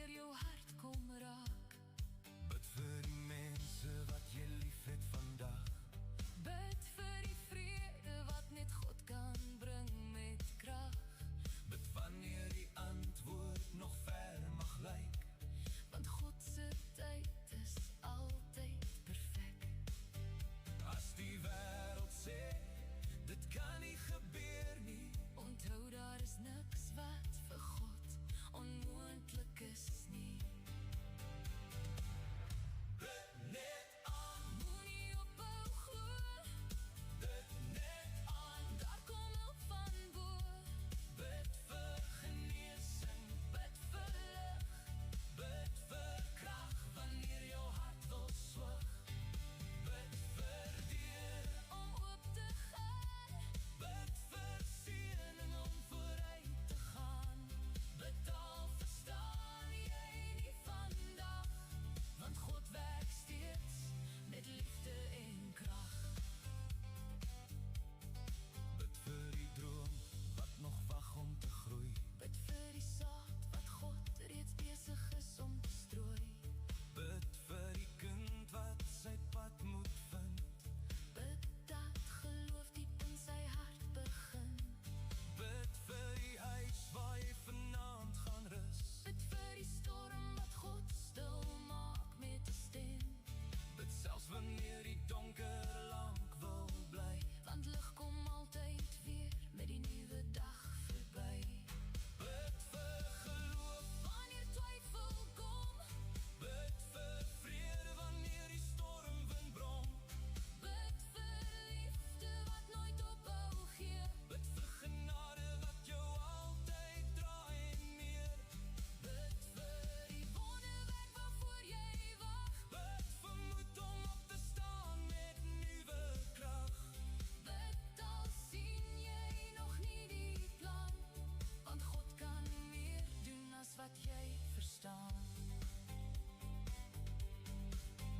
deur jou hart kom raak. Bid vir die mense wat jy lief het vandag. Bid vir die vrede wat net God kan bring met krag. Bid wanneer die antwoord nog ver mag lyk. Want God se tyd is altyd perfek. As die wêreld sê, dit kan nie gebeur nie. Onthou daar is niks wat vir God onmoontlik is nie. Bid net aan, Moenie ophou glo, bid net aan. daar kom hulp van bo. Bid vir genesing, Bid vir lig, bid vir krag wanneer jou hart wil swig. Bid vir deure, om oop te gaan. bid vir seëning om vooruit te gaan. Bid al verstaan jy nie vandag, want God werk steeds met liefde en krag. Bid vir die droom wat nog wag om te groei. Bid vir die saad wat God reeds besig is om te strooi. Bid vir die kind wat sy pad moet vind. Bid dat geloof diep in sy hart begin. Bid vir die huis waar jy vanaand gaan rus. Bid vir die storm wat God stil maak met 'n stem. Bid selfs wanneer die donker lank wil bly. Want lig kom altyd weer met die nuwe dag verby. Bid vir geloof, Wanneer twyfel kom, bid vir vrede wanneer die stormwind brom. bid vir liefde wat nooit ophou gee. Bid vir genade wat jou altyd dra en meer. Bid vir die wonderwerk waarvoor jy wag. Bid vir moed om op te staan met nuwe krag. Bid al sien jy nog nie die plan, want God kan meer doen as wat jy verstaan.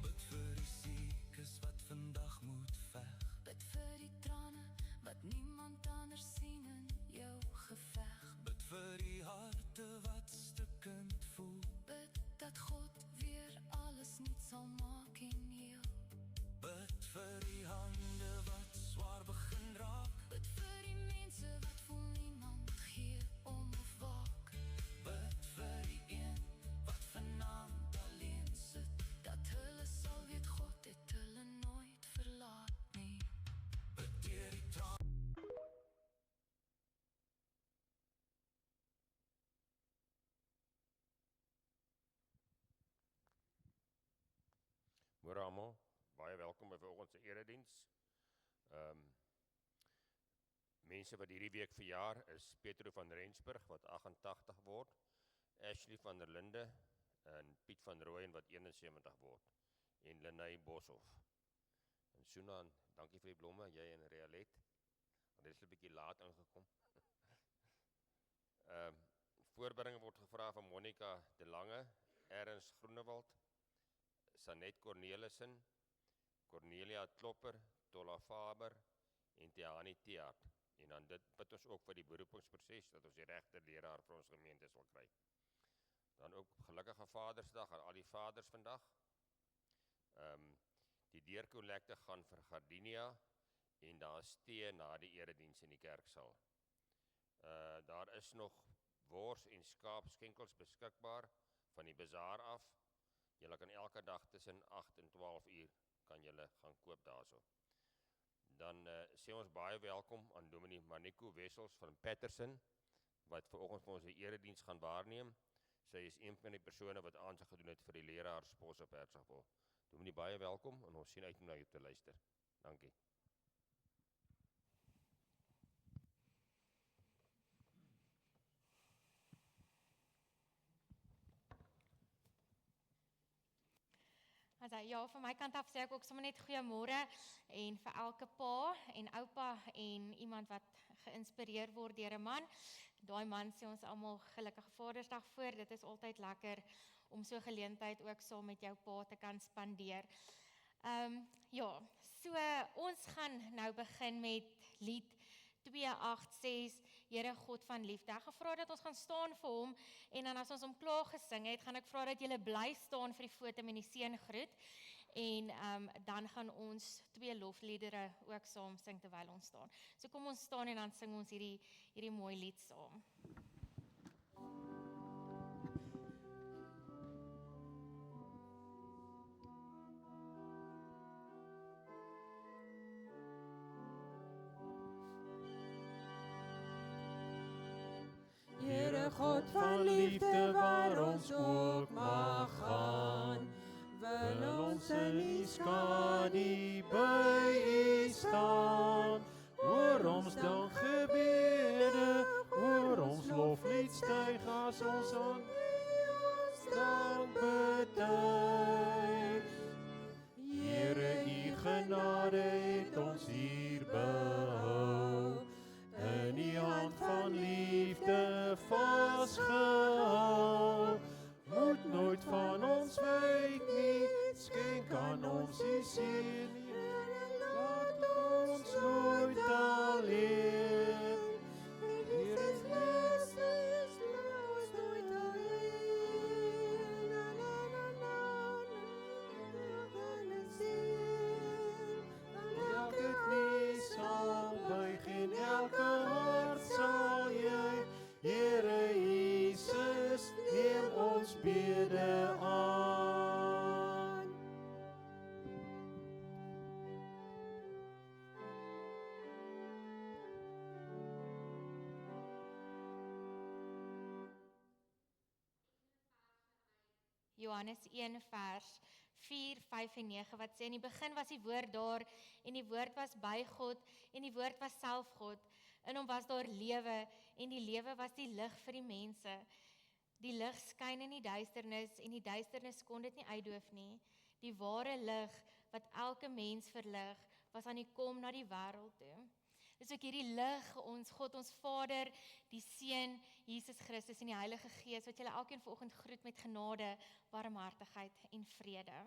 Bid vir die siekes wat vandag moet veg. Bid vir die trane wat niemand anders sien in jou geveg. Bid vir die harte wat stukkend voel. Bid dat God weer alles nuut sal maak en heel. Bid vir die hande wat swaar begin raak. Bid vir die mense wat voel niemand gee om of waak. Bid vir die een wat vanaand alleen sit. Dat hulle sal weet God het hulle nooit verlaat nie. Bid deur die traan. Môre almal, baie welkom by vanoggend se erediens. Mense wat hierdie week verjaar is Petro van Rensburg wat 88 word, Ashley van der Linde en Piet van Rooyen wat 71 word en Lenay Boshoff. En Sunan, dankie vir die blomme, jy en Realet. Hulle is 'n bietjie laat ingekom. Voorbereiding word gevra van Monica de Lange, Ernst Groenewald, Sanet Cornelissen, Cornelia Klopper, Tola Faber en Tiani Theart. En dan dit bid ons ook vir die beroepingsproses, dat ons die regte leraar vir ons gemeente sal kry. Dan ook gelukkige Vadersdag aan al die vaders vandag. Die deurkollekte gaan vir Gardinia en daar is tee na die erediens in die kerksaal. Daar is nog wors en skaapskenkels beskikbaar van die bazaar af. Julle kan elke dag tussen 8 en 12 uur kan julle gaan koop daarso. Dan sê ons baie welkom aan Dominee Maniko Wessels van Patterson, wat vanoggend vir ons die erediens gaan waarneem. Sy is een van die persone wat aansig gedoen het vir die leraarspos op Hertsgwil. Dominee, baie welkom en ons sien uit om na jou te luister. Dankie. Also, ja, van my kant af sê ek ook sommer net goeiemôre en vir elke pa en oupa en iemand wat geïnspireer word deur 'n man. Daai man sê ons almal gelukkige Vadersdag voor. Dit is altyd lekker om so geleentheid ook saam met jou pa te kan spandeer. Ja, so ons gaan nou begin met lied 286 Here God van liefde. Ek gaan vra dat ons gaan staan vir hom, en dan as ons hom klaar gesing het, gaan ek vra dat julle bly staan vir die foto met die seun groet, en dan gaan ons 2 lofliedere ook saam sing terwyl ons staan. So kom ons staan en dan sing ons hierdie mooi lied saam. Here God van liefde, waar ons ook mag gaan, wil ons in die skadu by U staan. Hoor ons dankgebede, hoor ons loflied styg as ons aan dank betuig. Here, U genade het ons hier behou, in die hand van liefde vasgehou. Moet nooit van ons wyk nie, skenk aan ons die seën nie, laat ons nooit alleen. Here Christus, laat ons nooit alleen. Elke knie sal buig en elke hart sal juig. Here Jesus, neem ons bede aan. Johannes 1 vers 4, 5 en 9 wat sê, in die begin was die woord daar, en die woord was by God, en die woord was self God. In hom was daar lewe, en die lewe was die lig vir die mense. Die lig skyn in die duisternis, en die duisternis kon dit nie uitdoof nie. Die ware lig, wat elke mens verlig, was aan die kom na die wêreld toe. Dis ook hierdie lig, ons God, ons Vader, die Seun, Jesus Christus en die Heilige Gees, wat julle elkeen vanoggend groet met genade, barmhartigheid en vrede.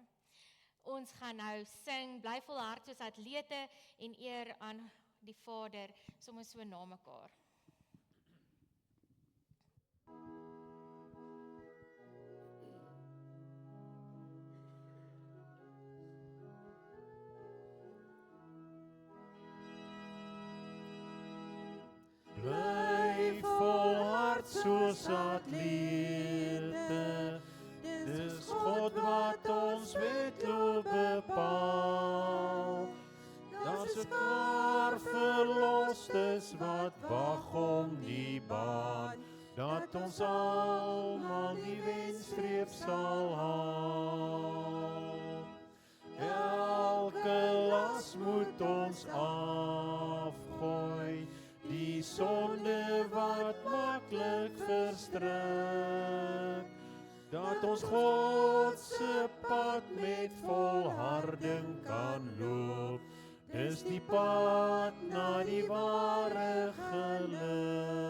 Ons gaan nou sing, bly volhard soos atlete en eer aan die Vader, sommer so na mekaar. Bly volhard soos atlete, dis God wat ons wedloop bepaal. Daar's 'n kar verlostes wat wag om die baan, dat ons almal die wenstreep sal haal. Elke las moet ons afgooi, die sonde wat maklik verstrik, dat ons God se pad met volharding kan loop. Dis die pad na die ware geluk.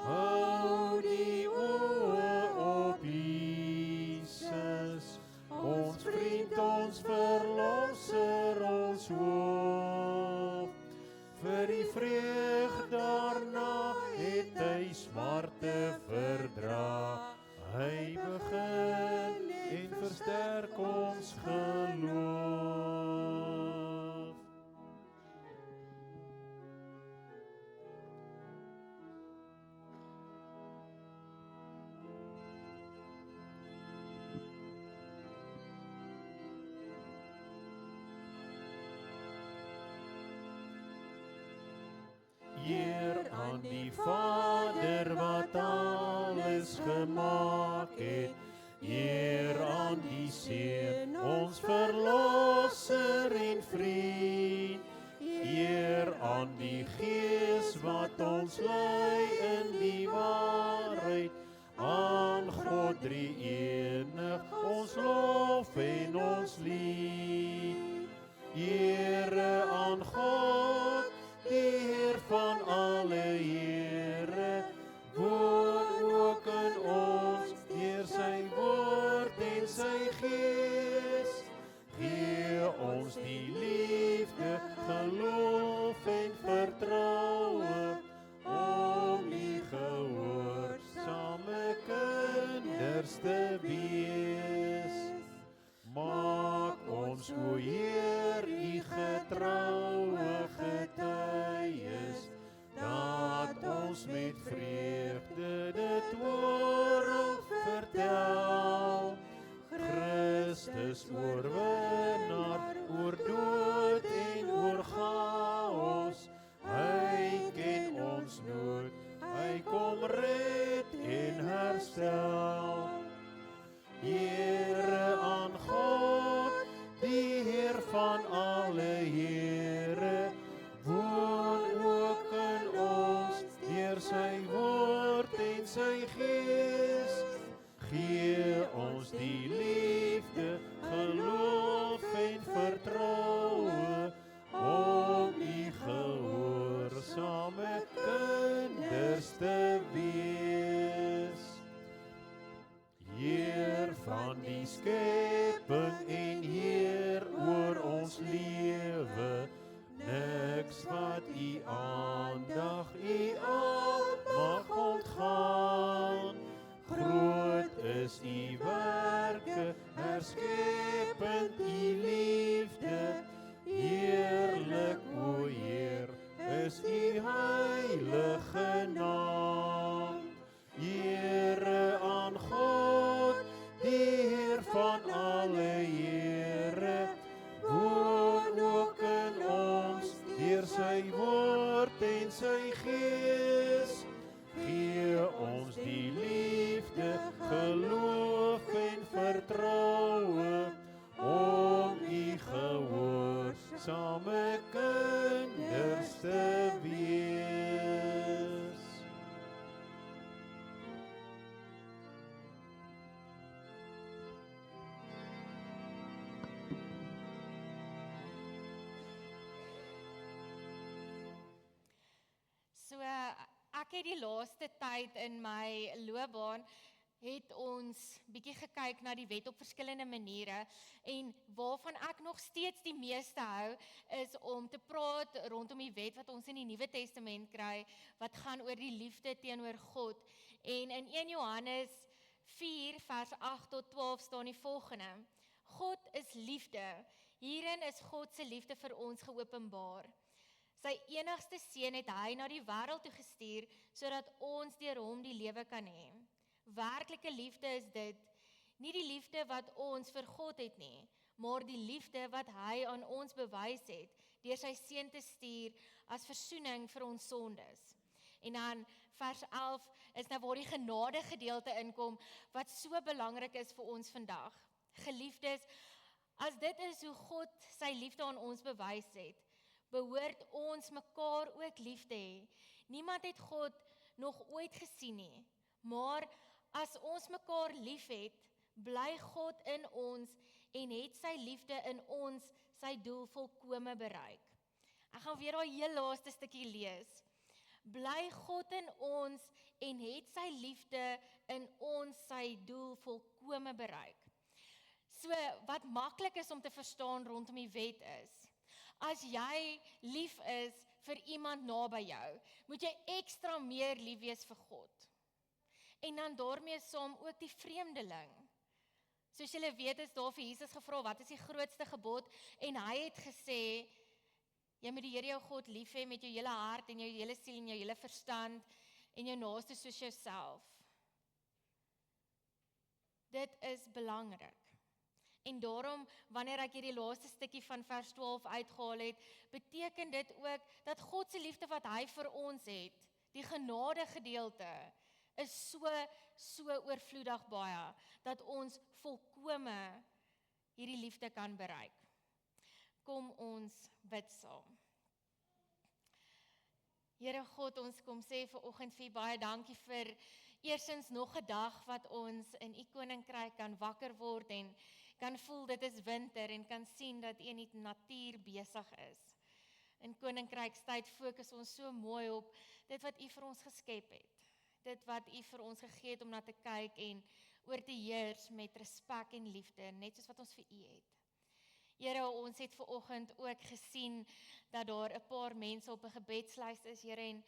Hou die oë op Jesus, ons vriend, ons verlosser, ons hoop. Vir die vreugd daarna het hy smarte verdra. Hy begin en versterk ons geloof. Eer aan die Vader wat alles gemaak het, eer aan die Seun, ons verlosser en vriend, eer aan die Gees wat ons lei in die waarheid, aan God drie-enig, ons lof en ons lied. Here aan God, die Heer van alle Here, woon ook in ons, deur sy woord en sy Gees. Gee ons die liefde, geloof en vertroue eerste wees. Maak ons, o Heer, u getroue getuies, dat ons met vreugde dit oral vertel. Christus oorwinnaar, oor dood en oor chaos, hy ken ons nood, hy kom red en herstel. Here aan God, die Heer van alle Here, woon ook in ons, deur sy woord en sy gees. Gee ons die liefde, geloof en vertroue, om u gehoorsame kinders te wees. Heer van die skepping en Heer oor ons lewe, niks wat u aandag, u almag ontgaan. Groot is u werke, herskepend u liefde, heerlik o Heer, is u heilige naam. Here aan God, die Heer van alle Here, woon ook in ons, deur sy woord en sy gees. Gee ons die liefde, geloof en vertroue, om u gehoorsame kinders te wees. So ek het die laaste tyd in my loopbaan het ons bietjie gekyk na die wet op verskillende maniere en waarvan ek nog steeds die meeste hou is om te praat rondom die wet wat ons in die Nuwe Testament kry wat gaan oor die liefde teenoor God. En in 1 Johannes 4 vers 8 tot 12 staan die volgende: God is liefde. Hierin is God se liefde vir ons geopenbaar. Sy enigste seun het hy na die wêreld toe gestuur sodat ons deur hom die lewe kan hê. Werklike liefde is dit, nie die liefde wat ons vir God het nie, maar die liefde wat hy aan ons bewys het deur sy seun te stuur as versoening vir ons sondes. En dan vers 11 is nou waar die genade gedeelte inkom wat so belangrik is vir ons vandag. Geliefdes, as dit is hoe God sy liefde aan ons bewys het, behoort ons mekaar ook lief te hê. Niemand het God nog ooit gesien nie, maar as ons mekaar lief het, bly God in ons en het sy liefde in ons sy doel volkome bereik. Ek gaan weer daai heel laaste stukkie lees. Bly God in ons en het sy liefde in ons sy doel volkome bereik. So, wat maklik is om te verstaan rondom die wet is, as jy lief is vir iemand naby jou, moet jy ekstra meer lief wees vir God. En dan daarmee saam ook die vreemdeling. Soos julle weet is daar vir Jesus gevra, wat is die grootste gebod? En hy het gesê, jy moet die Here jou God lief hê met jou hele hart en jou hele siel en jou hele verstand en jou naaste soos jouself. Dit is belangrik. En daarom, wanneer ek hierdie laaste stukkie van vers 12 uitgehaal het, beteken dit ook dat God se liefde wat hy vir ons het, die genade gedeelte, is so oorvloedig baie, dat ons volkome hierdie liefde kan bereik. Kom ons bid saam. Here God, ons kom sê vanoggend vir baie dankie vir eerstens nog 'n dag wat ons in u koninkryk kan wakker word en kan voel dit is winter en kan sien dat u in die natuur besig is. In koninkrykstyd fokus ons so mooi op dit wat u vir ons geskep het. Dit wat u vir ons gegee het om na te kyk en oor te heers met respek en liefde, net soos wat ons vir u het. Here, ons het vanoggend ook gesien dat daar 'n paar mense op 'n gebedslys is, Here, en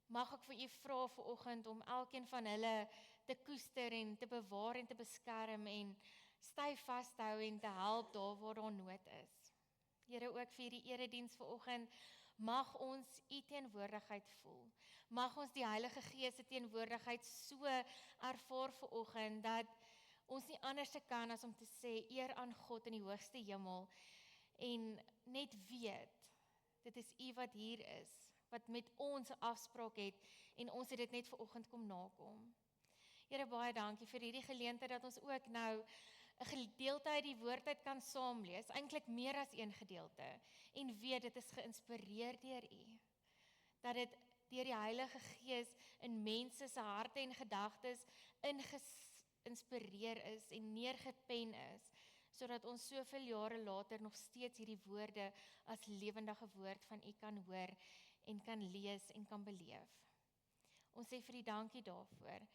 mag ek vir u vra vanoggend om elkeen van hulle te koester en te bewaar en te beskerm en styf vashou en te help daar waar daar nood is. Here, ook vir die erediens vanoggend, mag ons u teenwoordigheid voel. Mag ons die Heilige Gees se teenwoordigheid so ervaar vanoggend dat ons nie anders kan as om te sê eer aan God in die hoogste hemel en net weet, dit is u wat hier is, wat met ons 'n afspraak het en ons het dit net vanoggend kom nakom. Here, baie dankie vir hierdie geleentheid dat ons ook nou 'n gedeelte uit die woord uit kan saamlees, eintlik meer as een gedeelte, en weet dit is geïnspireer deur u. Dat dit deur die Heilige Gees in mense se harte en gedagtes geïnspireer is en neergepen is, sodat ons soveel jare later nog steeds hierdie woorde as lewendige woord van u kan hoor en kan lees en kan beleef. Ons sê vir u dankie daarvoor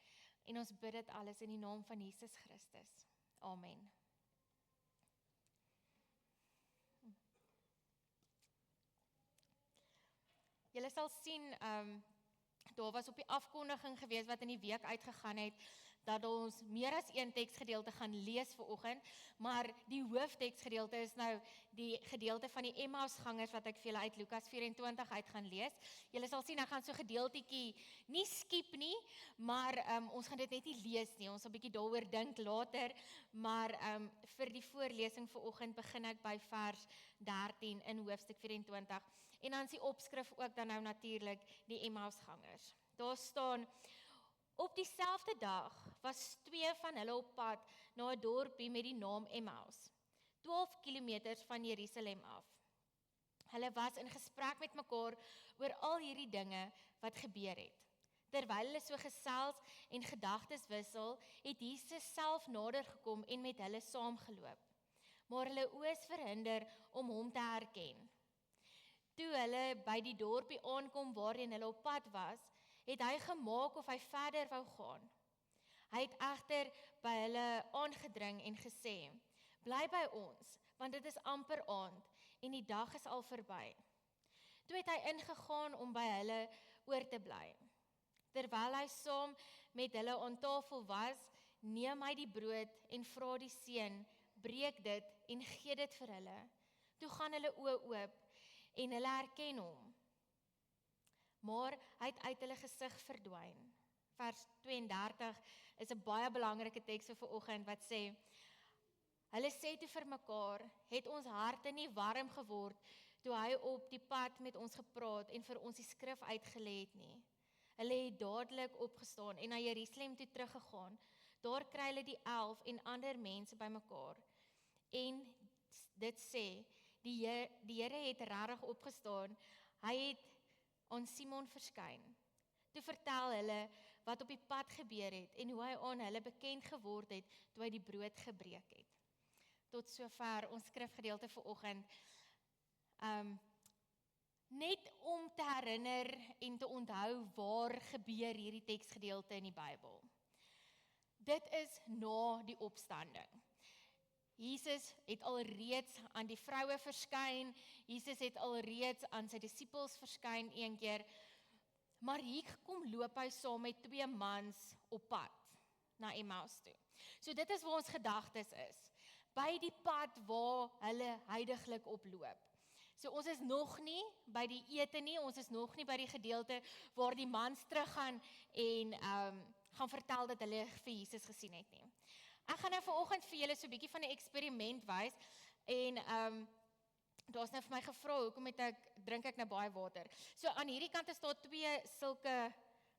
en ons bid dit alles in die naam van Jesus Christus. Amen. Julle sal sien, daar was op die afkondiging gewees wat in die week uitgegaan het, dat ons meer as een teksgedeelte gaan lees vanoggend, maar die hoofteksgedeelte is nou die gedeelte van die Emmausgangers wat ek vir julle uit Lukas 24 uit gaan lees. Julle sal sien, ek gaan so gedeeltetjie nie skiep nie, maar ons gaan dit net nie lees nie, ons sal 'n bietjie daaroor dink later, maar vir die voorlesing vanoggend begin ek by vers 13 in hoofstuk 24, en dan is die opskrif ook dan nou natuurlik die Emmausgangers. Daar staan: op dieselfde dag was 2 van hulle op pad na 'n dorpie met die naam Emmaus, 12 kilometers van Jerusalem af. Hulle was in gesprek met mekaar oor al hierdie dinge wat gebeur het. Terwyl hulle so gesels en gedagtes wissel, het Jesus self nader gekom en met hulle saamgeloop. Maar hulle oë is verhinder om hom te herken. Toe hulle by die dorpie aankom waarheen hulle op pad was, het hy gemaak of hy verder wou gaan. Hy het egter by hulle aangedring en gesê: bly by ons, want dit is amper aand en die dag is al verby. Toe het hy ingegaan om by hulle oor te bly. Terwyl hy saam met hulle aan tafel was, neem hy die brood en vra die seun, breek dit en gee dit vir hulle. Toe gaan hulle oë oop en hulle herken hom, maar hy het uit hulle gesig verdwyn. Vers 32 is 'n baie belangrike teks vir vanoggend wat sê: hulle sê toe vir mekaar, het ons harte nie warm geword toe hy op die pad met ons gepraat en vir ons die skrif uitgelê het nie. Hulle het dadelik opgestaan en na Jerusalem toe teruggegaan. Daar kry hulle die 11 en ander mense bymekaar. En dit sê, die Here het regtig opgestaan. Hy het aan Simon verskyn. Toe vertel hulle wat op die pad gebeur het en hoe hy aan hulle bekend geword het toe hy die brood gebreek het. Tot sover ons skrifgedeelte vanoggend. Net om te herinner en te onthou waar gebeur hierdie teksgedeelte in die Bybel. Dit is na die opstanding. Jesus het alreeds aan die vroue verskyn, Jesus het alreeds aan sy disippels verskyn een keer, maar hier kom loop hy saam met 2 mans op pad na Emmaus toe. So dit is waar ons gedagtes is, by die pad waar hulle huidiglik oploop. So ons is nog nie by die ete nie, ons is nog nie by die gedeelte waar die mans teruggaan en gaan vertel dat hulle vir Jesus gesien het nie. Ek gaan nou vanoggend vir julle so 'n bietjie van 'n eksperiment wys en daar's nou vir my gevra hoekom drink ek nou baie water. So aan hierdie kant is daar 2 sulke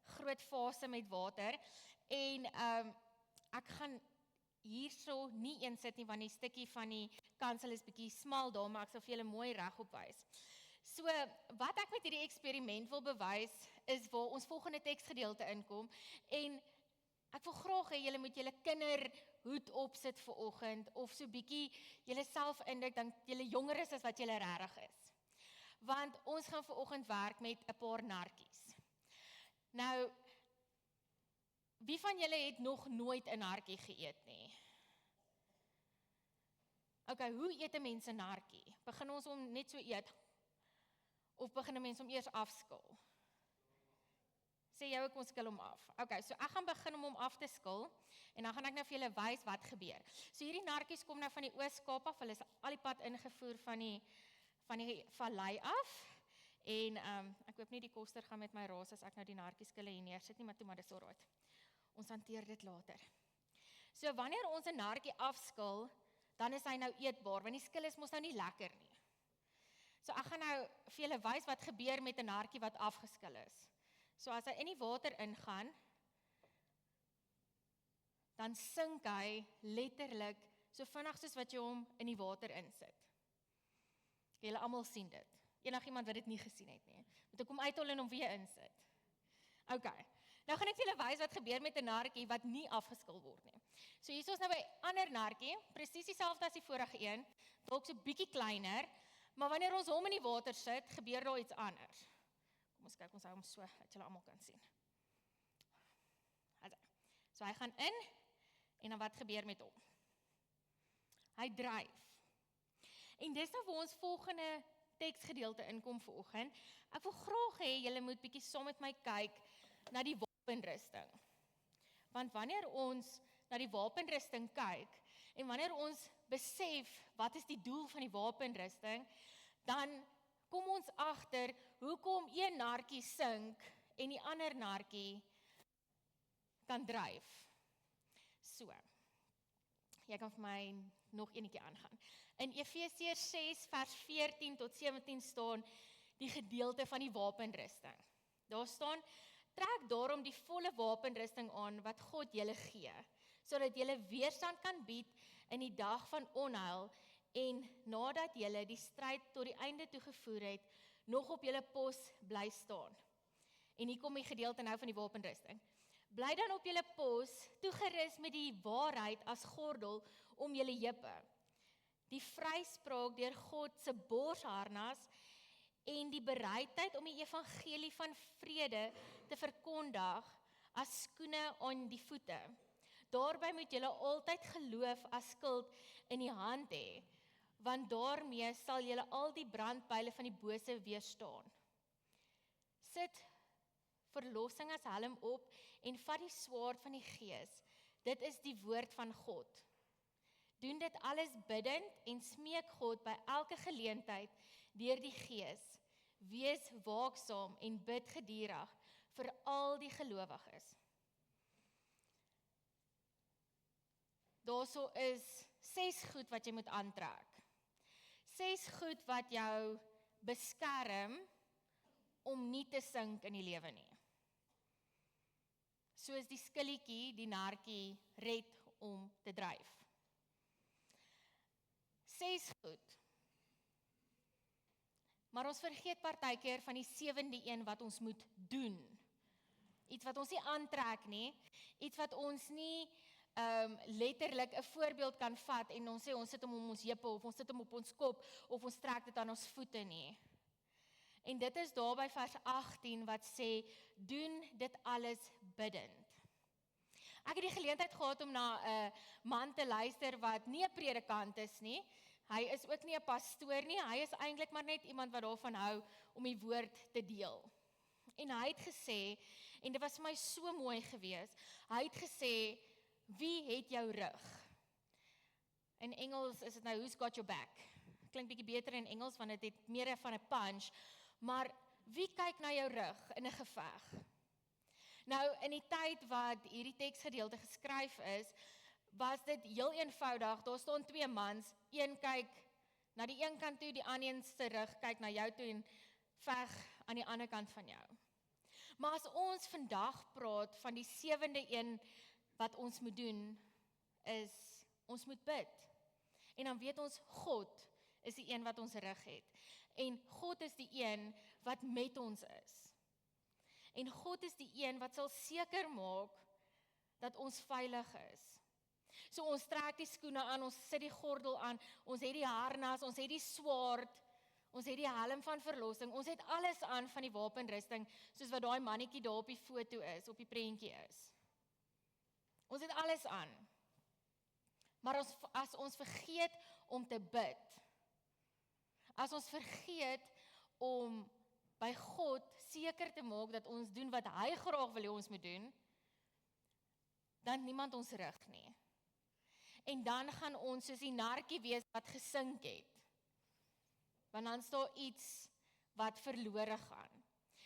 groot vase met water en ek gaan hierso nie een sit nie want die stukkie van die kansel is bietjie smal daar, maar ek sal vir julle mooi regop wys. So wat ek met hierdie eksperiment wil bewys is waar ons volgende teksgedeelte inkom en ek wil graag hê julle moet julle kinderhoed opsit vir oggend of so bietjie julle self indink dat julle jonger is as wat julle regtig is. Want ons gaan vir oggend werk met 'n paar nartjies. Nou, wie van julle het nog nooit 'n nartjie geëet nie? Okay, hoe eet 'n mens 'n nartjie? Begin ons om net so eet? Of begin 'n mens om eers afskil? sê jy ook ons skil hom af. Okay, so ek gaan begin om hom af te skil en dan gaan ek nou vir julle wys wat gebeur. So hierdie narkies kom nou van die Oos-Kaap af, hulle is al die pad ingevoer van die vallei af. En ek hoop nie die koster gaan met my raas as ek nou die narkieskille hier neersit nie, maar toe maar dis alright. Ons hanteer dit later. So wanneer ons 'n narkie afskil, dan is hy nou eetbaar, want die skil is mos nou nie lekker nie. So ek gaan nou vir julle wys wat gebeur met 'n narkie wat afgeskil is. So as hy in die water ingaan, dan sink hy letterlik so vinnig soos wat jy hom in die water insit. Julle almal sien dit. Enigiemand wat dit nie gesien het nie. Moet ek hom uithol en hom weer insit. Okay. Nou gaan ek vir julle wys wat gebeur met 'n narkie wat nie afgeskil word nie. So hier is ons nou by 'n ander narkie, presies dieselfde as die vorige een, dalk so bietjie kleiner, maar wanneer ons hom in die water sit, gebeur daar iets anders. Kom ons kyk, ons hou hom so, dat julle almal kan sien. So hy gaan in, en dan wat gebeur met hom? Hy dryf. En dis nou waar ons volgende teksgedeelte inkom vanoggend. Ek wil graag hê julle moet bietjie saam met my kyk na die wapenrusting. Want wanneer ons na die wapenrusting kyk en wanneer ons besef wat is die doel van die wapenrusting, dan kom ons agter hoekom een narkie sink en die ander narkie kan dryf. So. Jy kan vir my nog enetjie aangaan. In Efesiërs 6 vers 14 tot 17 staan die gedeelte van die wapenrusting. Daar staan: trek daarom die volle wapenrusting aan wat God julle gee, sodat julle weerstand kan bied in die dag van onheil en nadat julle die stryd tot die einde toe gevoer het, nog op julle pos bly staan. En hier kom die gedeelte nou van die wapenrusting. Bly dan op julle pos, toegerus met die waarheid as gordel om julle heupe, die vryspraak deur God se borsharnas en die bereidheid om die evangelie van vrede te verkondig as skoene aan die voete. Daarby moet julle altyd geloof as skild in die hand hê, want daarmee sal julle al die brandpyle van die bose weerstaan. Sit verlossing as helm op en vat die swaard van die Gees. Dit is die woord van God. Doen dit alles bidend en smeek God by elke geleentheid deur die Gees. Wees waaksaam en bid gedurig vir al die gelowiges. Daarso is 6 goed wat jy moet aantrek. 6 goed wat jou beskerm om nie te sink in die lewe nie. Soos die skilletjie die narkie red om te dryf. 6 goed. Maar ons vergeet partykeer van die 7de een wat ons moet doen. Iets wat ons nie aantrek nie, iets wat ons nie letterlik 'n voorbeeld kan vat en ons sê ons sit hom om ons heupe of ons sit hom op ons kop of ons trek dit aan ons voete nie. En dit is daar by vers 18 wat sê, doen dit alles bidend. Ek het die geleentheid gehad om na 'n man te luister wat nie 'n predikant is nie. Hy is ook nie 'n pastoor nie, hy is eintlik maar net iemand wat daarvan hou om die woord te deel. En hy het gesê, en dit was vir my so mooi gewees, hy het gesê, wie het jou rug? In Engels is dit nou, who's got your back? Klink bietjie beter in Engels, want dit het meer van 'n punch, maar wie kyk na jou rug in 'n geveg? Nou, in die tyd wat hierdie teksgedeelte geskryf is, was dit heel eenvoudig, daar staan 2 mans, een kyk na die een kant toe, die ander een se rug kyk na jou toe en veg aan die ander kant van jou. Maar as ons vandag praat van die 7de een wat ons moet doen, is ons moet bid. En dan weet ons, God is die een wat ons rug het. En God is die een wat met ons is. En God is die een wat sal seker maak dat ons veilig is. So ons trek die skoene aan, ons sit die gordel aan, ons het die harnas, ons het die swaard, ons het die helm van verlossing, ons het alles aan van die wapenrusting, soos wat daai mannetjie daar op die foto is, op die prentjie is. Ons het alles aan. Maar as ons vergeet om te bid, as ons vergeet om by God seker te maak dat ons doen wat hy graag wil hê ons moet doen, dan niemand ons rig nie. En dan gaan ons soos die narkie wees wat gesink het. Want dan is daar iets wat verlore gaan.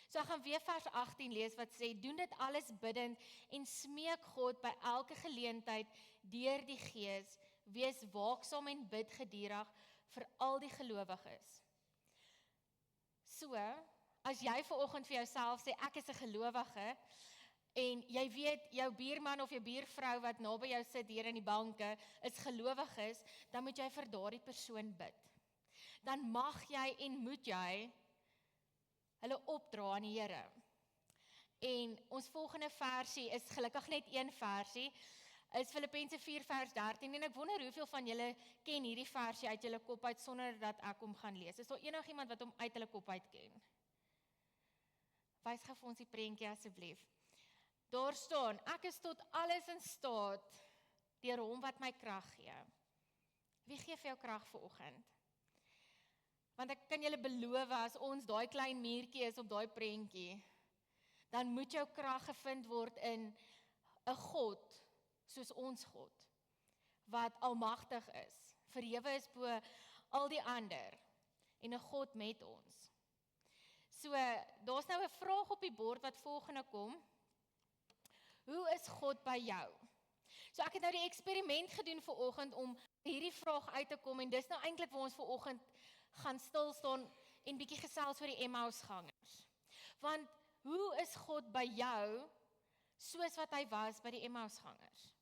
So ek gaan weer vers 18 lees wat sê, doen dit alles bidend en smeek God by elke geleentheid deur die Gees, wees waaksaam en bid gedurig vir al die gelowiges. So, as jy vanoggend vir jouself sê, ek is 'n gelowige, en jy weet, jou buurman of jou buurvrou wat naby jou sit hier in die banke, is gelowiges, dan moet jy vir daardie persoon bid. Dan mag jy en moet jy hulle opdra aan die Here. En ons volgende versie is gelukkig net een versie, is Filippense 4 vers 13, en ek wonder hoeveel van julle ken hierdie versie uit julle kop uit, sonder dat ek hom gaan lees. Is daar enigiemand wat hom uit hulle kop uit ken? Wys gou vir ons die prentjie asseblief. Daar staan, ek is tot alles in staat, deur hom wat my krag gee. Wie gee vir jou krag vanoggend? Want ek kan julle beloof, as ons daai klein muurtjie is op daai prentjie, dan moet jou krag gevind word in 'n God, soos ons God, wat almagtig is, verhewe is bo al die ander, en 'n God met ons. So, daar's nou 'n vraag op die bord wat volgende kom. Hoe is God by jou? So ek het nou die eksperiment gedoen vanoggend om hierdie vraag uit te kom, en dis nou eintlik waar ons vanoggend gaan stil staan en bietjie gesels oor die Emmausgangers. Want hoe is God by jou soos wat hy was by die Emmausgangers?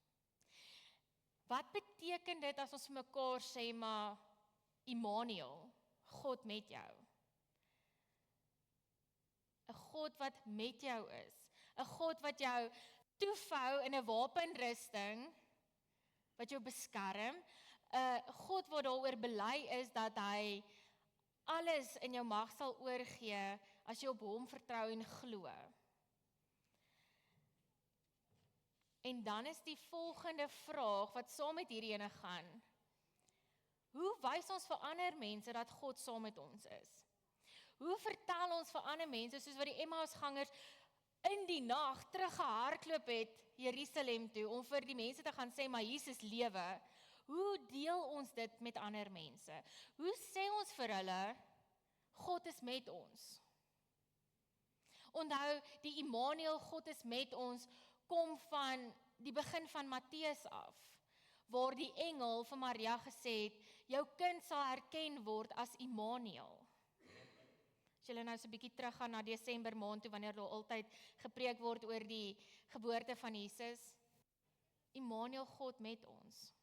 Wat beteken dit as ons mekaar sê, maar Immanuel, God met jou? 'n God wat met jou is, 'n God wat jou toevou in 'n wapenrusting, wat jou beskerm, 'n God wat daaroor bely is dat hy alles in jou mag sal oorgee as jy op hom vertrou en glo. En dan is die volgende vraag wat saam met hierdie ene gaan. Hoe wys ons vir ander mense dat God saam met ons is? Hoe vertel ons vir ander mense, soos wat die Emmausgangers in die nag teruggehardloop het Jerusalem toe, om vir die mense te gaan sê, maar Jesus lewe. Hoe deel ons dit met ander mense? Hoe sê ons vir hulle, God is met ons? Onthou, die Immanuel, God is met ons, kom van die begin van Matteus af, waar die engel vir Maria gesê het, jou kind sal herken word as Immanuel. As julle nou so 'n bietjie teruggaan na Desember maand toe, wanneer daar altyd gepreek word oor die geboorte van Jesus, Immanuel, God met ons.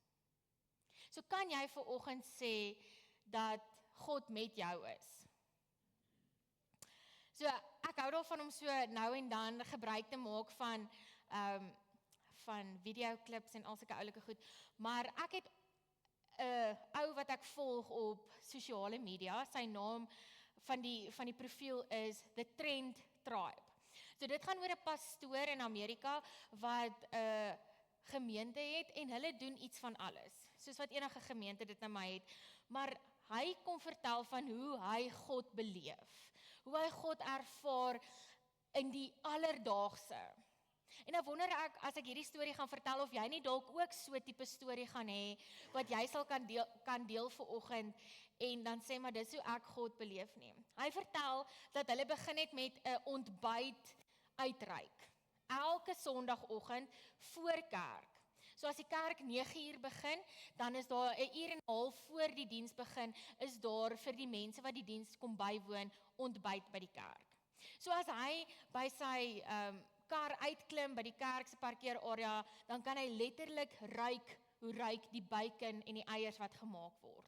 So kan jy vanoggend sê dat God met jou is? So ek hou daarvan om so nou en dan gebruik te maak van videoklips en al sulke oulike goed, maar ek het 'n ou wat ek volg op sosiale media, sy naam van die profiel is The Trend Tribe. So dit gaan oor 'n pastoor in Amerika wat 'n gemeente het, en hulle doen iets van alles, soos wat enige gemeente dit nou maar het, maar hy kom vertel van hoe hy God beleef, hoe hy God ervaar in die alledaagse. En dan wonder ek, as ek hierdie storie gaan vertel, of jy nie dalk ook so tipe storie gaan hê, wat jy sal kan deel vanoggend, en dan sê, maar dis hoe ek God beleef nie. Hy vertel dat hulle begin het met 'n ontbyt uitreik, elke Sondagoggend voor kerk. So as die kerk 9 uur begin, dan is daar 1 uur en 'n half voor die diens begin, is daar vir die mense wat die diens kom bywoon, ontbyt by die kerk. So as hy by sy kar uitklim by die kerk se parkeerarea, dan kan hy letterlik ruik hoe ruik die bacon en die eiers wat gemaak word.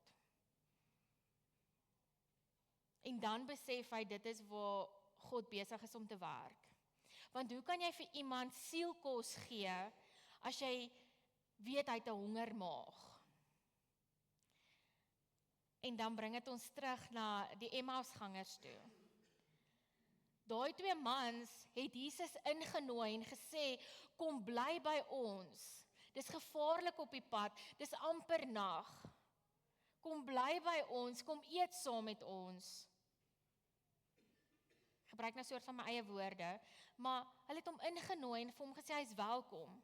En dan besef hy, dit is waar God besig is om te werk. Want hoe kan jy vir iemand sielkos gee, as jy weet hy het 'n hongermaag? En dan bring dit ons terug na die Emmausgangers toe. Daai 2 mans het Jesus ingenooi en gesê, kom bly by ons. Dis gevaarlik op die pad, dis amper nag. Kom bly by ons, kom eet saam met ons. gebruik nou soort van my eie woorde, maar hulle het hom ingenooi en vir hom gesê hy is welkom.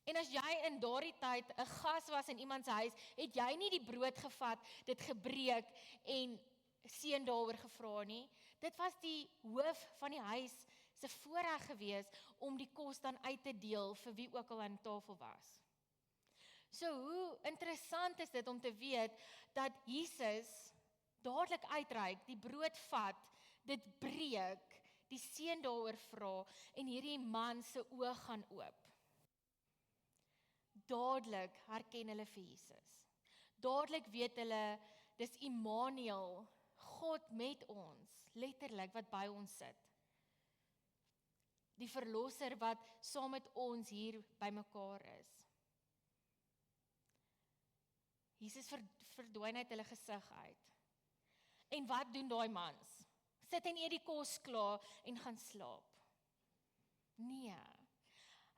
En as jy in daardie tyd 'n gas was in iemand se huis, het jy nie die brood gevat, dit gebreek en seën daaroor gevra nie. Dit was die hoof van die huis se voorreg gewees om die kos dan uit te deel vir wie ook al aan tafel was. So hoe interessant is dit om te weet dat Jesus dadelik uitreik, die brood vat, dit breek, die seën daaroor vra en hierdie man se oë gaan oop. Dadelik herken hulle vir Jesus. Dadelik weet hulle, dis Immanuel, God met ons, letterlik wat by ons sit. Die verlosser wat saam met ons hier bymekaar is. Jesus verdwyn uit hulle gesig uit. En wat doen daai mans? Sit en eet die kos klaar en gaan slaap. Nee.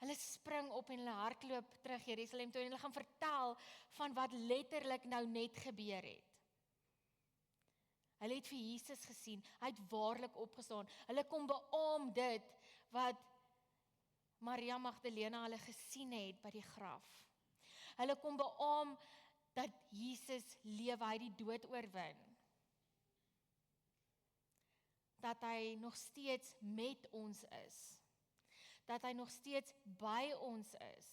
Hulle spring op en hulle hardloop terug Jerusalem toe en hulle gaan vertel van wat letterlik nou net gebeur het. Hulle het vir Jesus gesien, hy het waarlik opgestaan. Hulle kom beamoen dit wat Maria Magdalena hulle gesien het by die graf. Hulle kom beamoen dat Jesus lewe, hy die dood oorwin. Dat hy nog steeds met ons is. Dat hy nog steeds by ons is.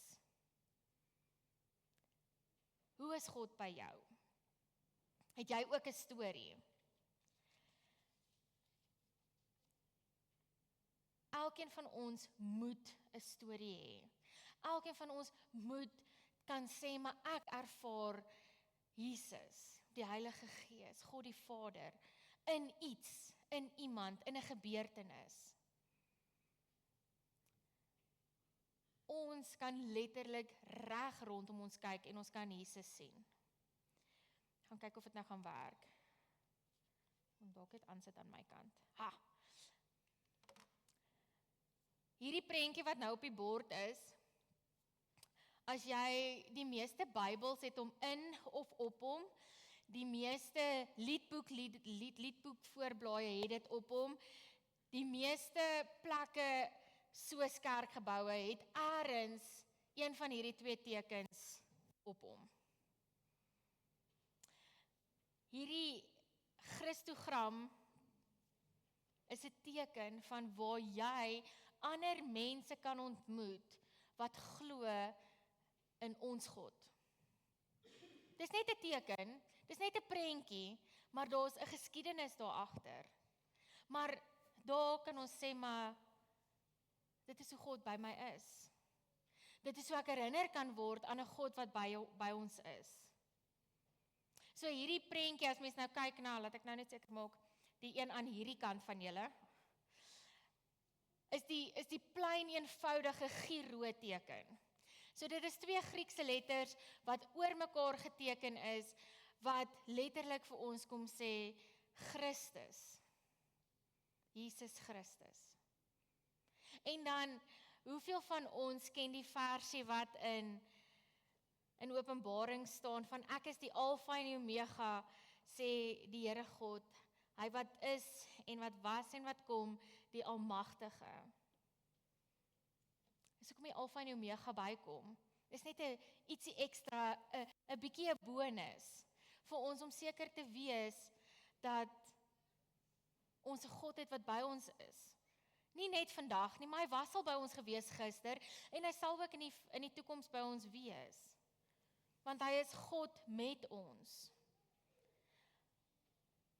Hoe is God by jou? Het jy ook 'n storie? Elkeen van ons moet 'n storie hê. Elkeen van ons moet kan sê, maar ek ervaar Jesus, die Heilige Gees, God die Vader, in iets, in iemand, in 'n gebeurtenis. Ons kan letterlik reg rondom ons kyk en ons kan Jesus sien. Gaan kyk of dit nou gaan werk. Want dalk het aansit aan my kant. Ha! Hierdie prentjie wat nou op die bord is, as jy die meeste Bybels het hom in of op hom, die meeste liedboek voorblaaie het dit op hom, die meeste plekke soos kerkgeboue het eers een van hierdie twee tekens op hom. Hierdie Christogram is 'n teken van waar jy ander mense kan ontmoet wat glo in ons God. Dis net 'n teken, dis net 'n prentjie, maar daar's 'n geskiedenis daar agter. Maar daar kan ons sê, maar dit is hoe God by my is. Dit is hoe ek herinner kan word aan 'n God wat by ons is. So hierdie prentjie, as mens nou kyk na, laat ek nou net seker maak, die een aan hierdie kant van julle, is die plain eenvoudige Giro teken. So dit is twee Griekse letters wat oor mekaar geteken is, wat letterlik vir ons kom sê, Christus. Jesus Christus. En dan, hoeveel van ons ken die versie wat in Openbaring staan, van ek is die Alfa en die Omega, sê die Here God, hy wat is en wat was en wat kom, die Almagtige. Dis hoekom die Alfa en die Omega bykom. Dis net ietsie ekstra, 'n bietjie 'n bonus, vir ons om seker te wees, dat ons 'n God het wat by ons is. Nie net vandag nie, maar hy was al by ons gewees gister, en hy sal ook in die toekoms by ons wees. Want hy is God met ons.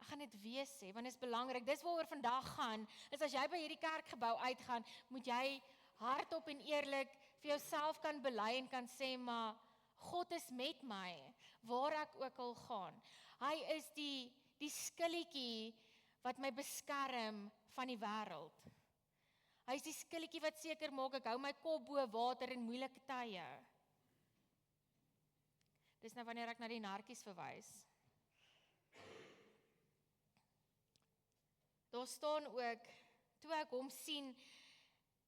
Ek gaan dit weer sê, want dit is belangrik, dis waaroor vandag gaan, is as jy by hierdie kerkgebou uitgaan, moet jy hardop en eerlik vir jouself kan bely en kan sê, maar God is met my, waar ek ook al gaan. Hy is die skilletjie wat my beskerm van die wêreld. Hy is die skilletjie wat seker maak, ek hou my kop bo water in moeilike tye. Dis nou wanneer ek na die narkies verwys. Daar staan ook, toe ek hom sien,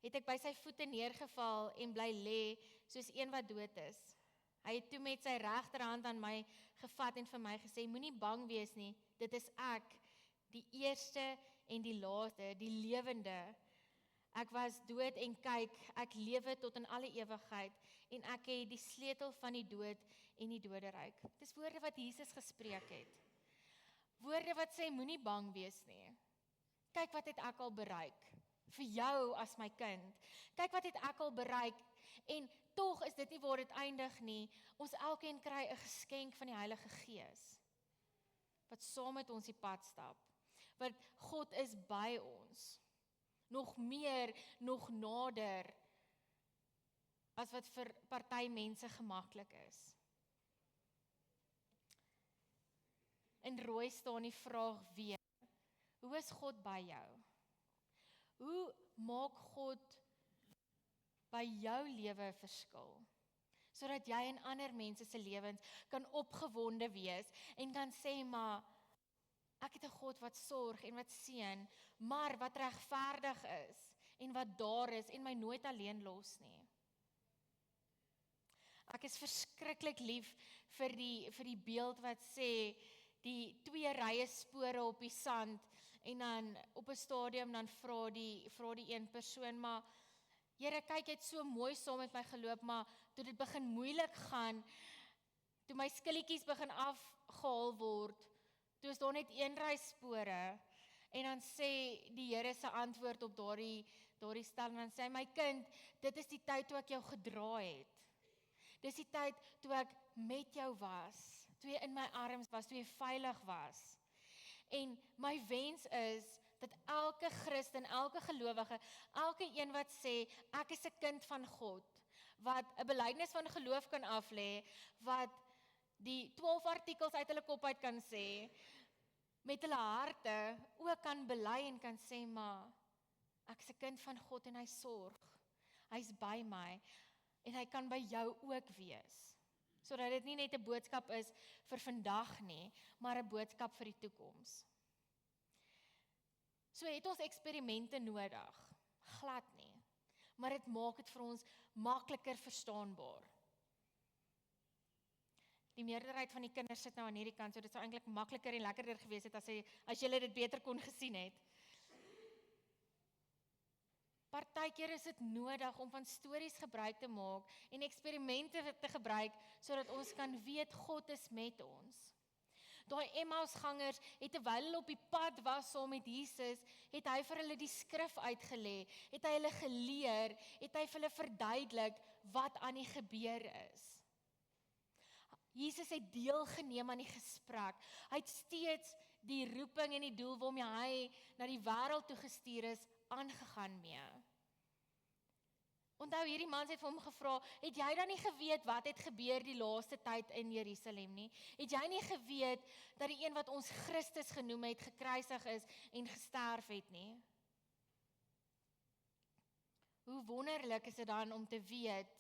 het ek by sy voete neergeval en bly lê, soos een wat dood is. Hy het toe met sy regterhand aan my gevat en vir my gesê, moenie bang wees nie, dit is ek, die eerste en die laaste, die lewende. Ek was dood en kyk, ek lewe tot in alle ewigheid en ek het die sleutel van die dood en die doderyk. Dis woorde wat Jesus gespreek het. Woorde wat sê, moenie bang wees nie. Kyk wat het ek al bereik, vir jou as my kind. Kyk wat het ek al bereik, en tog is dit nie waar dit eindig nie. Ons elkeen kry 'n geskenk van die Heilige Gees, wat saam met ons die pad stap. Want God is by ons, nog meer, nog nader, as wat vir party mense gemaklik is. In rooi staan die vraag weer, hoe is God by jou? Hoe maak God by jou lewe 'n verskil? Sodat jy in ander mense se lewens kan opgewonde wees en kan sê, maar ek het 'n God wat sorg en wat seën, maar wat regverdig is en wat daar is en my nooit alleen los nie. Ek is verskriklik lief vir die beeld wat sê, die 2 rye spore op die sand, en dan op 'n stadium dan vra die een persoon, maar Here, kyk, jy het so mooi saam met my geloop, maar toe dit begin moeilik gaan, toe my skilletjies begin afgehaal word, toe is daar net 1 ry spore, en dan sê die Here se antwoord op daardie stel, en dan sê hy, my kind, dit is die tyd toe ek jou gedra het. Dis die tyd toe ek met jou was, toe jy in my arms was, toe jy veilig was. En my wens is, dat elke Christen, elke gelowige, elke een wat sê, ek is 'n kind van God, wat 'n belydenis van geloof kan aflê, wat die 12 artikels uit hulle kop uit kan sê, met hulle harte ook kan bely en kan sê, maar ek is 'n kind van God en hy sorg. Hy's by my en hy kan by jou ook wees. Sodat dit nie net 'n boodskap is vir vandag nie, maar 'n boodskap vir die toekoms. So het ons eksperimente nodig, glad nie, maar dit maak dit vir ons makliker verstaanbaar. Die meerderheid van die kinders sit nou aan hierdie kant, so dit sou eintlik makliker en lekkerder gewees het as julle dit beter kon gesien het. Partykeer is dit nodig om van stories gebruik te maak en eksperimente te gebruik, sodat ons kan weet God is met ons. Daai Emmausgangers het terwyl hulle op die pad was saam met Jesus, het hy vir hulle die skrif uitgelê, het hy hulle geleer, het hy vir hulle verduidelik wat aan die gebeur is. Jesus het deelgeneem aan die gesprek. Hy het steeds die roeping en die doel waarmee hy na die wêreld toe gestuur is, aangegaan mee. Onthou, hierdie mans het vir hom gevra, het jy dan nie geweet wat het gebeur die laaste tyd in Jerusalem nie? Het jy nie geweet dat die een wat ons Christus genoem het, gekruisig is en gesterf het nie? Hoe wonderlik is dit dan om te weet,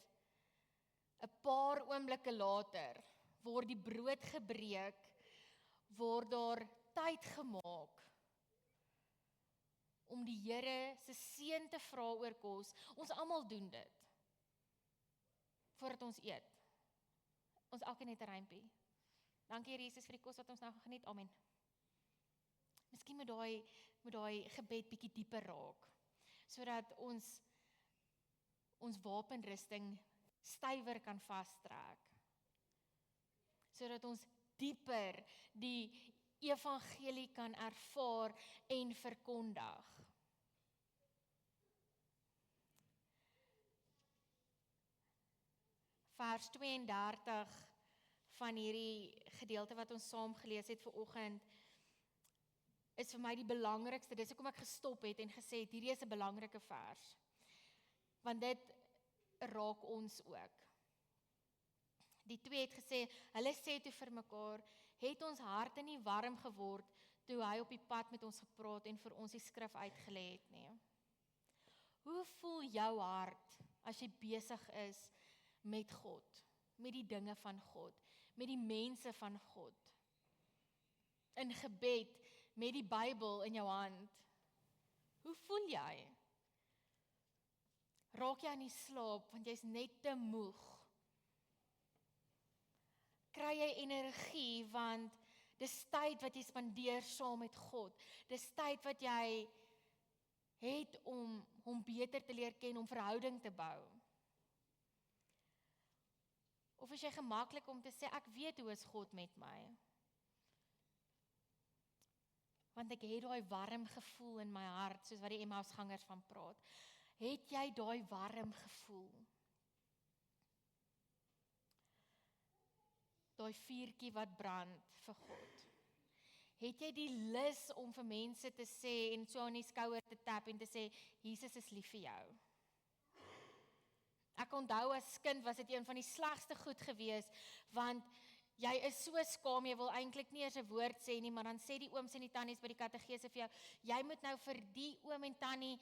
'n paar oomblikke later, word die brood gebreek, word daar tyd gemaak, om die Here se seën te vra oor kos. Ons almal doen dit, voordat ons eet. Ons elkeen het 'n rympie. Dankie Here Jesus vir die kos wat ons nou geniet, amen. Miskien moet daai gebed bietjie dieper raak, sodat ons wapenrusting stywer kan vastrek, sodat ons dieper die evangelie kan ervaar en verkondig. Vers 32 van hierdie gedeelte wat ons saam gelees het vanoggend, is vir my die belangrikste. Dis hoekom ek gestop het en gesê het, hierdie is 'n belangrike vers, want dit raak ons ook. Die 2 het gesê, hulle sê toe vir mekaar, het ons harte nie warm geword, toe hy op die pad met ons gepraat en vir ons die skrif uitgelê het nie. Hoe voel jou hart, as jy besig is met God, met die dinge van God, met die mense van God, in gebed, met die Bybel in jou hand? Hoe voel jy? Raak jy aan die slaap, want jy's net te moeg? Kry jy energie, want Dis tyd wat jy spandeer saam met God. Dis tyd wat jy het om hom beter te leer ken, om verhouding te bou. Of is jy gemaklik om te sê, ek weet hoe is God met my? Want ek het daai warm gevoel in my hart, soos wat die Emmausgangers van praat. Het jy daai warm gevoel? Daai vuurtjie wat brand vir God. Het jy die lus om vir mense te sê en so aan die skouer te tap en te sê, Jesus is lief vir jou? Ek onthou as kind was dit een van die slegste goed gewees, want jy is so skaam, jy wil eintlik nie eens 'n woord sê nie, maar dan sê die ooms en die tannies by die kategese vir jou, jy moet nou vir die oom en tannie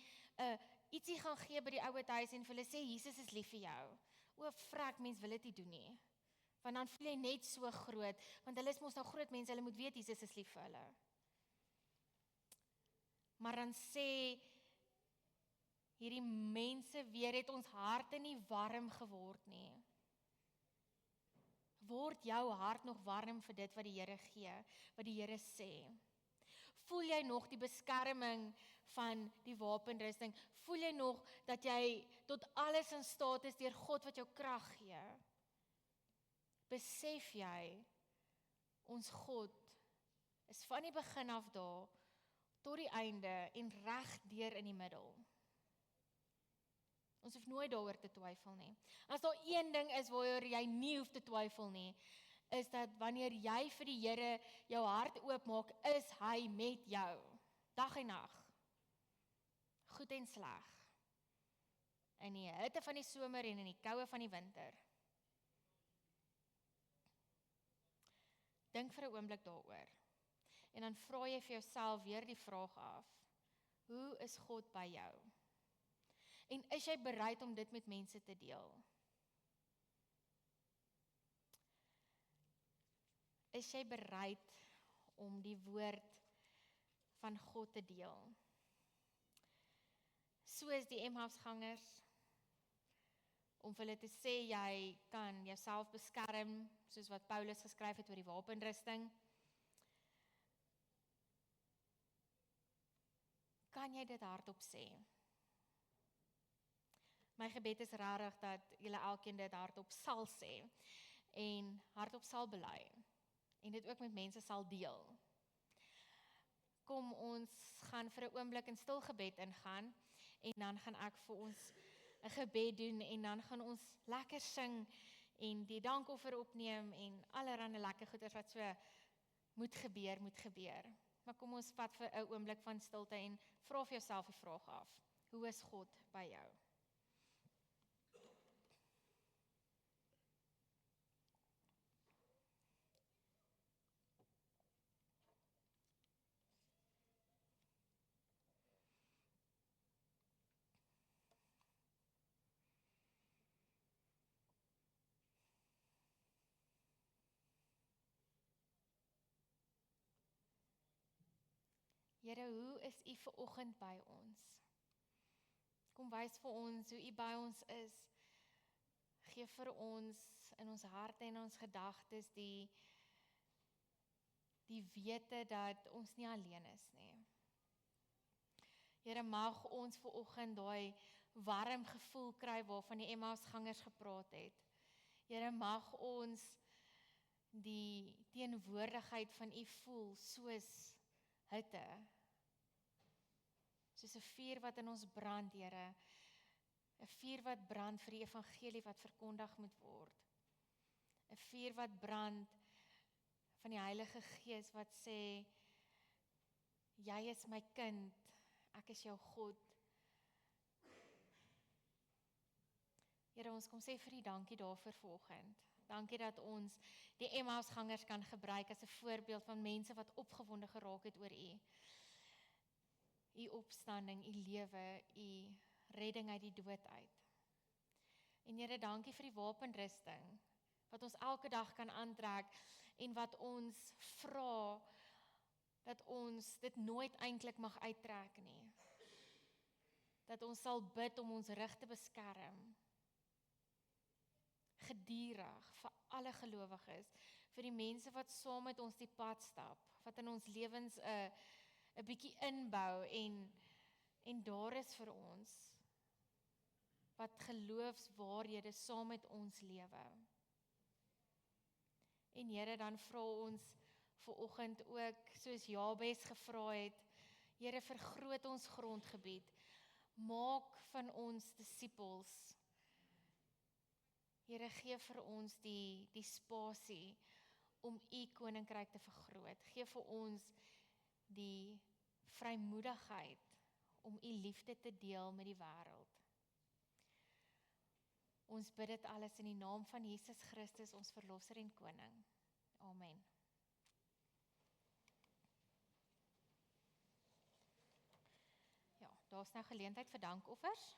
ietsie gaan gee by die ouer huis en vir hulle sê, Jesus is lief vir jou. O, vrek, mens wil dit nie doen nie. Want dan voel jy net so groot, want hulle is mos nou groot mense, hulle moet weet Jesus is lief vir hulle. Maar dan sê hierdie mense weer, het ons harte nie warm geword nie. Word jou hart nog warm vir dit wat die Here gee, wat die Here sê? Voel jy nog die beskerming van die wapenrusting? Voel jy nog dat jy tot alles in staat is deur God wat jou krag gee? Besef jy, ons God is van die begin af daar, tot die einde en reg deur in die middel. Ons hoef nooit daaroor te twyfel nie. As daar een ding is waaroor jy nie hoef te twyfel nie, is dat wanneer jy vir die Here jou hart oopmaak, is hy met jou, dag en nag, goed en sleg, in die hitte van die somer en in die koue van die winter. Dink vir 'n oomblik daaroor, en dan vra jy vir jouself weer die vraag af, hoe is God by jou? En is jy bereid om dit met mense te deel? Is jy bereid om die woord van God te deel? Soos die Emmausgangers, om vir hulle te sê, jy kan jouself beskerm, soos wat Paulus geskryf het oor die wapenrusting. Kan jy dit hardop sê? My gebed is regtig dat julle elkeen dit hardop sal sê, en hardop sal bely, en dit ook met mense sal deel. Kom, ons gaan vir 'n oomblik in stil gebed ingaan, en dan gaan ek vir ons 'n gebed doen, en dan gaan ons lekker sing, en die dankoffer opneem, en allerhande lekker goeders wat so moet gebeur. Maar kom ons vat vir 'n oomblik van stilte, en vra vir jouself die vraag af, hoe is God by jou? Here, hoe is U ver oggend by ons? Kom wys vir ons hoe U by ons is. Gee vir ons in ons harte en ons gedagtes die wete dat ons nie alleen is nie. Here, mag ons ver oggend daai warm gevoel kry waarvan die Emmausgangers gepraat het. Here, mag ons die teenwoordigheid van U voel soos hitte, soos 'n vuur wat in ons brand, Here, 'n vuur wat brand vir die evangelie wat verkondig moet word, 'n vuur wat brand van die Heilige Gees wat sê, jy is my kind, ek is jou God. Here, ons kom sê vir U dankie daarvoor vanoggend. Dankie dat ons die Emmausgangers kan gebruik as 'n voorbeeld van mense wat opgewonde geraak het oor U. U opstanding, U lewe, U redding uit die dood uit. En Here, dankie vir die wapenrusting, wat ons elke dag kan aantrek, en wat ons vra, dat ons dit nooit eintlik mag uittrek nie. Dat ons sal bid om ons rug te beskerm, gedurig vir alle gelowiges, vir die mense wat saam met ons die pad stap, wat in ons lewens 'n bietjie inbou en daar is vir ons, wat geloofswaarhede saam met ons lewe. En Here, dan vra ons vanoggend ook, soos Jabes gevra het, Here, vergroot ons grondgebied, maak van ons disippels. Here, gee vir ons die spasie om u koninkryk te vergroot. Gee vir ons die vrymoedigheid om u liefde te deel met die wêreld. Ons bid dit alles in die naam van Jesus Christus, ons verlosser en koning. Amen. Ja, daar's nou geleentheid vir dankoffers.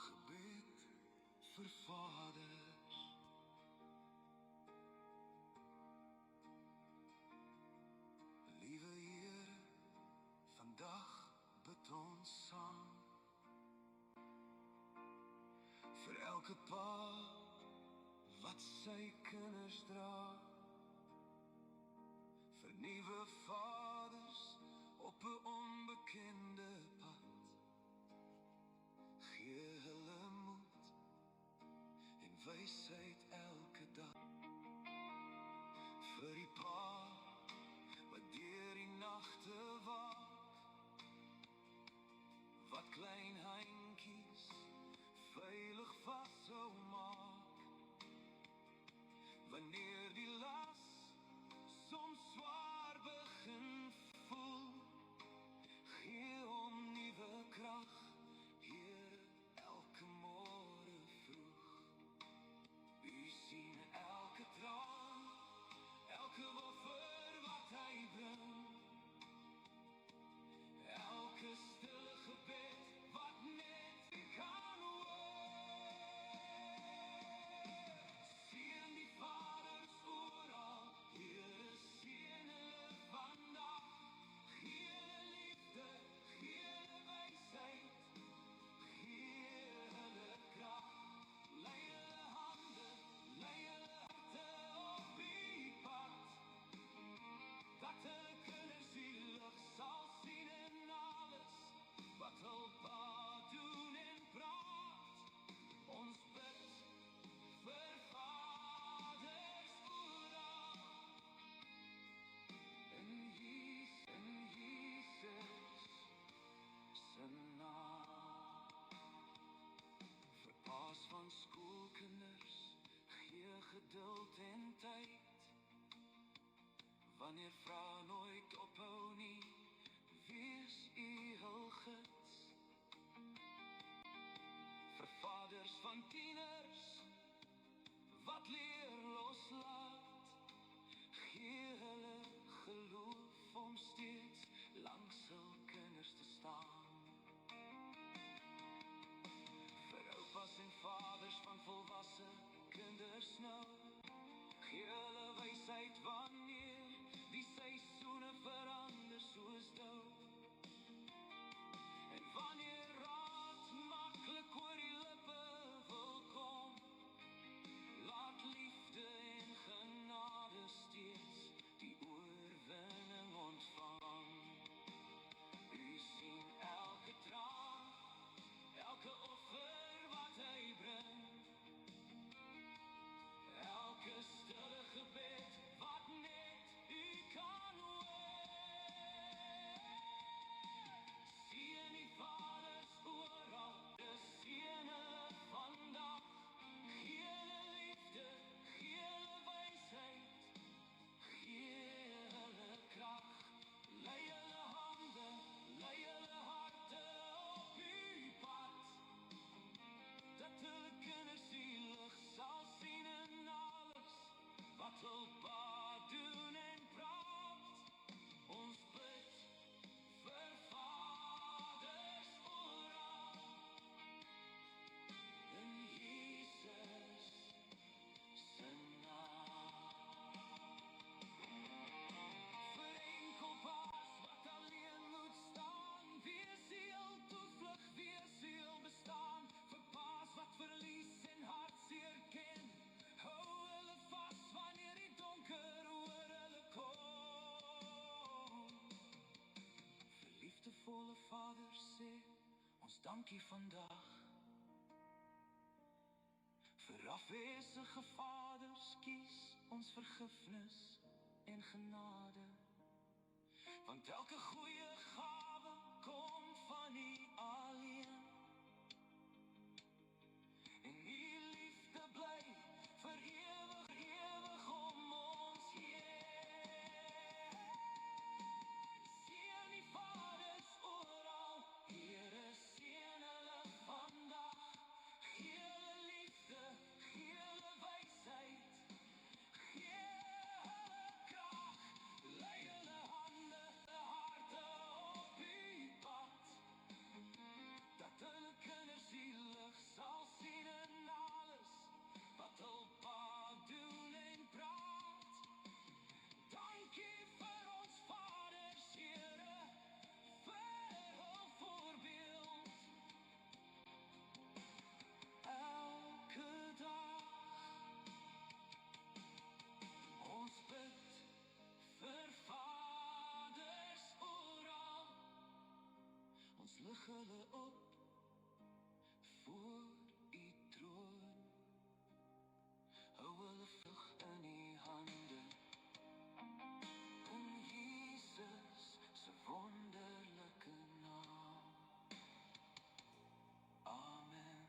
Gebed vir vaders. Liewe Here, vandag bid ons saam. Vir elke pa wat sy kinders dra. Vir nuwe vaders op 'n onbekende pad. Gee hulle moed en wysheid elke dag. Vir die pa wat deur die nagte waak, wat klein handjies veilig vashou maak. Wanneer die las soms swaar begin voel, gee hom nuwe krag, Here, elke môre vroeg. U sien elke traan, elke offer wat hy bring, elke stille gebed wat net u kan hoor. Seën die vaders oral, Here, seën hulle vandag. Gee hulle liefde, gee hulle wysheid, gee hulle krag. Lei hulle hande, lei hulle harte op die pad, dat hulle kinders die lig sal sien in alles wat hul pa doen en praat. Ons bid vir vaders oral, in Jesus se naam. Vir paas van skoolkinders, gee geduld en tyd. Wanneer vrae nooit ophou nie, wees u hul gids. Vir vaders van tieners, wat leer loslaat, gee hulle geloof om steeds langs hul kinders te staan. Vir oupas en vaders van volwasse kinders nou, gee hulle wysheid wanneer die seisoene verander soos dou. En wanneer raad maklik oor die lippe wil kom, laat liefde en genade steeds die oorwinning ontvang. U sien elke traan, elke offer wat hy bring, dankie vandag vir afwesige vaders, kies ons vergifnis en genade, want elke goeie gawe kom van U alleen, en U liefde bly vir ewig om ons heen. Seën die vaders oral, Here seën hulle vandag, gee hulle liefde, gee hulle wysheid, gee hulle krag, lei hulle hande, harte op U pad, dat hulle kinders die lig sal sien in alles wat hul Pa doen en praat. Dankie vir ons vaders, Here, vir hul voorbeeld. Elke dag ons bid vir vaders oral, ons lig hulle op voor U troon, hou hulle vlug in U hande, in Jesus se wonderlike naam. Amen.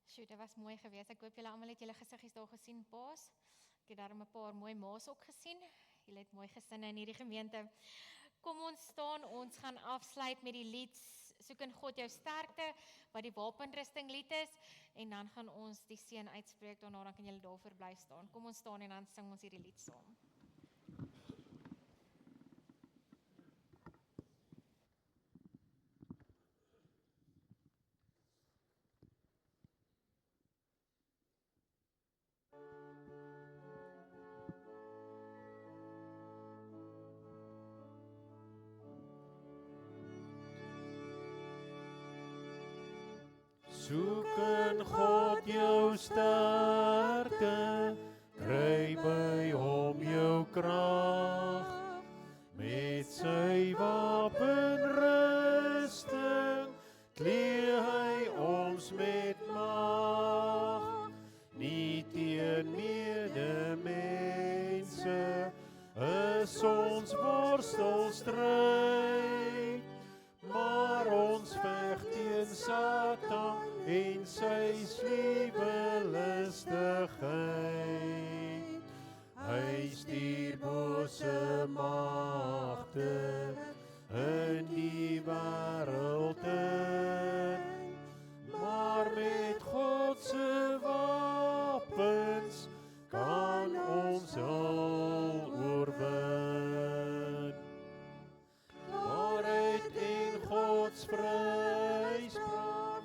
Sjoe, dit was mooi geweest. Ek hoop julle almal het julle gesiggies daar gesien, paas. Ek het daar 'n paar mooi ma's ook gesien. Julle het mooi gesinne in hierdie gemeente. Kom ons staan, ons gaan afsluit met die lied Soek in God jou sterkte, wat die wapenrusting lied is, en dan gaan ons die seën uitspreek, daarna dan kan julle daarvoor bly staan. Kom ons staan en dan sing ons hierdie lied saam. Soek in God jou sterkte, kry by hom jou krag, met sy wapenrusting klee hy ons met mag, nie teen medemense is ons worstelstryd, maar ons veg teen Satan en sy sluwelistigheid. Hy stuur bose magte in die wêreld in, maar met God se wapens kan ons al oorwin. Waarheid en Gods vryspraak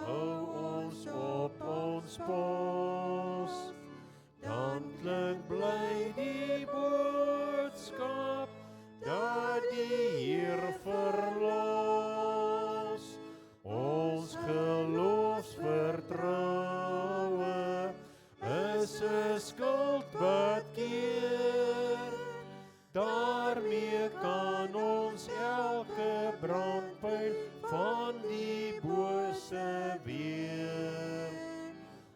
hou ons op ons pos, dan klink bly die boodskap dat die Heer verlos. Ons geloofsvertroue is 'n skuld wat keer, daarmee kan ons elke brandpyl van die bose weer.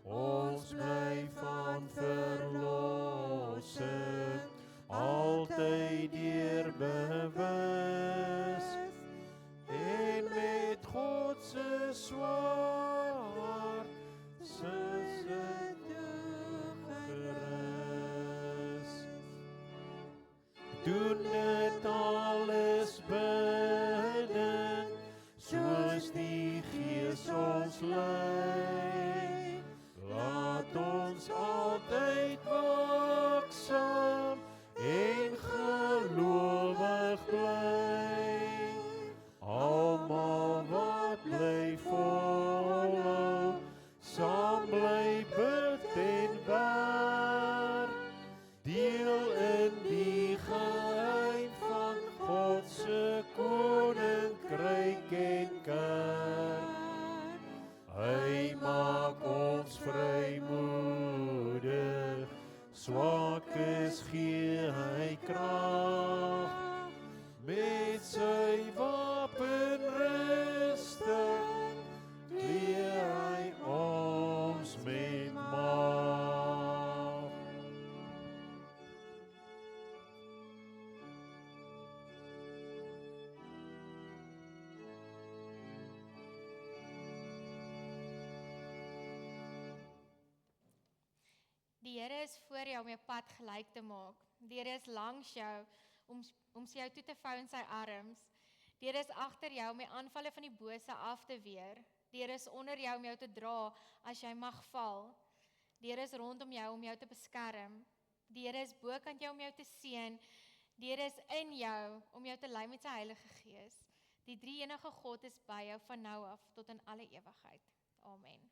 Ons bly van verlossing altyd deur bewus, en met God se swaard is dit gerus. Doen dit alles bidden, soos die Gees ons lei. Laat ons altyd waaksaam en gelowig bly. Almal wat bly volhou, saam bly bid en werk, deel in die geheim Die Here is voor jou om jou pad gelyk te maak. Die Here is langs jou om jou toe te vou in sy arms. Die Here is agter jou om die aanvalle van die bose af te weer. Die Here is onder jou om jou te dra as jy mag val. Die Here is rondom jou om jou te beskerm. Die Here is bokant jou om jou te seën. Die Here is in jou om jou te lei met sy Heilige Gees. Die drie-enige God is by jou van nou af tot in alle ewigheid. Amen.